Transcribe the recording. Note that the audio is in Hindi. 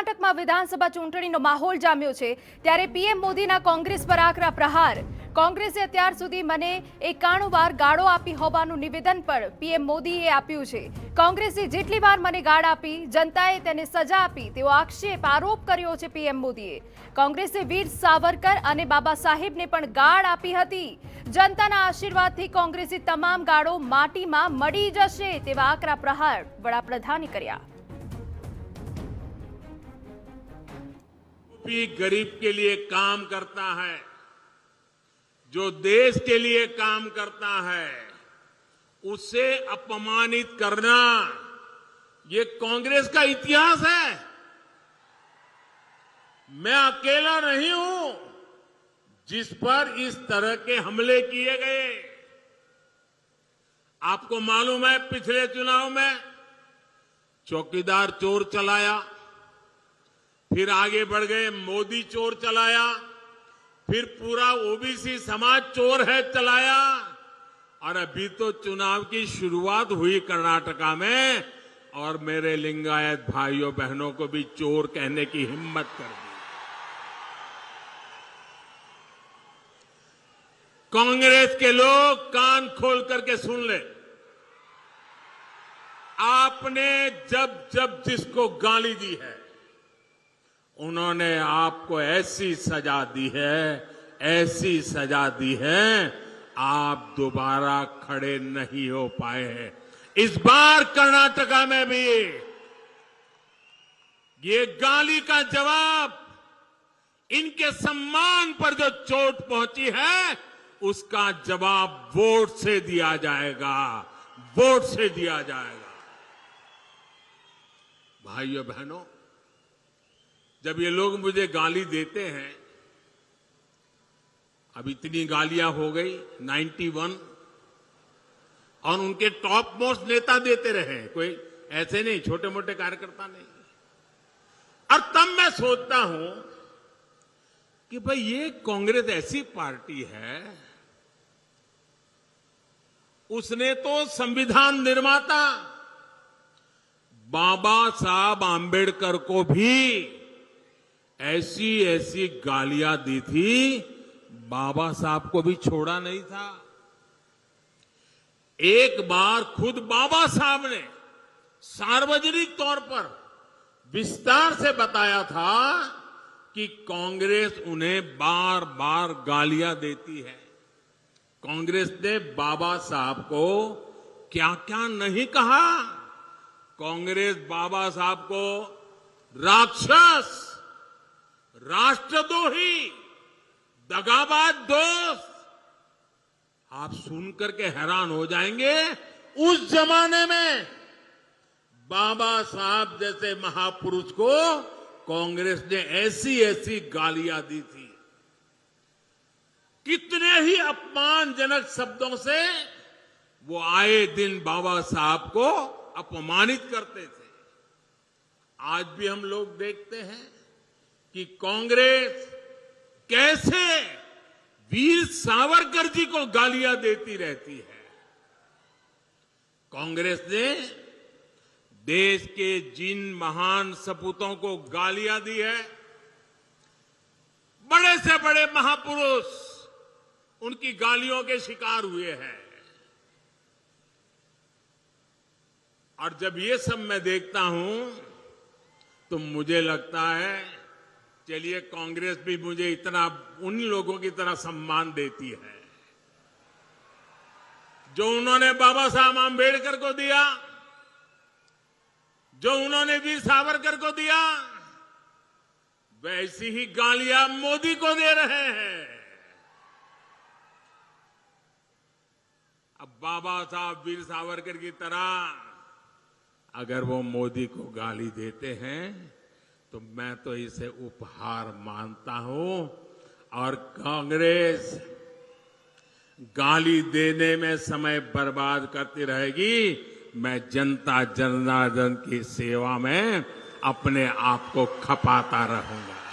કર્ણાટકમાં વિધાનસભા ચૂંટણીનો માહોલ જામ્યો છે ત્યારે પીએમ મોદીના કોંગ્રેસ પર આકરા પ્રહાર. કોંગ્રેસે અત્યાર સુધી મને 91 વાર ગાળો આપી હોવાનું નિવેદન પણ પીએમ મોદીએ આપ્યું છે. કોંગ્રેસે જેટલી વાર મને ગાળ આપી જનતાએ તેને સજા આપી તેવો આરોપ કર્યો છે પીએમ મોદીએ. કોંગ્રેસે વીર સાવરકર અને બાબા સાહેબને પણ ગાળ આપી હતી. જનતાના આશીર્વાદથી કોંગ્રેસી તમામ ગાળો માટીમાં મળી જશે તેવા આકરા પ્રહાર વડાપ્રધાને કર્યા. गरीब के लिए काम करता है, जो देश के लिए काम करता है, उसे अपमानित करना ये कांग्रेस का इतिहास है. मैं अकेला नहीं हूं जिस पर इस तरह के हमले किए गए. आपको मालूम है पिछले चुनाव में चौकीदार चोर चलाया, फिर आगे बढ़ गए मोदी चोर चलाया, फिर पूरा ओबीसी समाज चोर है चलाया, और अभी तो चुनाव की शुरुआत हुई कर्नाटका में और मेरे लिंगायत भाइयों बहनों को भी चोर कहने की हिम्मत कर दी. कांग्रेस के लोग कान खोल करके सुन ले. आपने जब जब जिसको गाली दी है उन्होंने आपको ऐसी सजा दी है, ऐसी सजा दी है, आप दोबारा खड़े नहीं हो पाए हैं. इस बार कर्नाटका में भी ये गाली का जवाब, इनके सम्मान पर जो चोट पहुंची है उसका जवाब वोट से दिया जाएगा, वोट से दिया जाएगा. भाइयों बहनों, जब ये लोग मुझे गाली देते हैं, अब इतनी गालियां हो गई 91, और उनके टॉप मोस्ट नेता देते रहे, कोई ऐसे नहीं छोटे मोटे कार्यकर्ता नहीं. और तब मैं सोचता हूं कि भाई ये कांग्रेस ऐसी पार्टी है, उसने तो संविधान निर्माता बाबा साहब आंबेडकर को भी ऐसी ऐसी गालियां दी थी, बाबा साहब को भी छोड़ा नहीं था. एक बार खुद बाबा साहब ने सार्वजनिक तौर पर विस्तार से बताया था कि कांग्रेस उन्हें बार बार गालियां देती है. कांग्रेस ने बाबा साहब को क्या क्या नहीं कहा. कांग्रेस बाबा साहब को राक्षस, राष्ट्रद्रोही, दगाबाज दोस्त, आप सुनकर के हैरान हो जाएंगे. उस जमाने में बाबा साहब जैसे महापुरुष को कांग्रेस ने ऐसी ऐसी गालियां दी थी. कितने ही अपमानजनक शब्दों से वो आए दिन बाबा साहब को अपमानित करते थे. आज भी हम लोग देखते हैं कि कांग्रेस कैसे वीर सावरकर जी को गालियां देती रहती है. कांग्रेस ने देश के जिन महान सपूतों को गालियां दी है, बड़े से बड़े महापुरुष उनकी गालियों के शिकार हुए हैं. और जब ये सब मैं देखता हूं तो मुझे लगता है चलिए कांग्रेस भी मुझे इतना उन लोगों की तरह सम्मान देती है जो उन्होंने बाबा साहब आंबेडकर को दिया, जो उन्होंने वीर सावरकर को दिया, वैसी ही गालियां मोदी को दे रहे हैं. अब बाबा साहब वीर सावरकर की तरह अगर वो मोदी को गाली देते हैं तो मैं तो इसे उपहार मानता हूं. और कांग्रेस गाली देने में समय बर्बाद करती रहेगी. मैं जनता जनार्दन की सेवा में अपने आप को खपाता रहूंगा.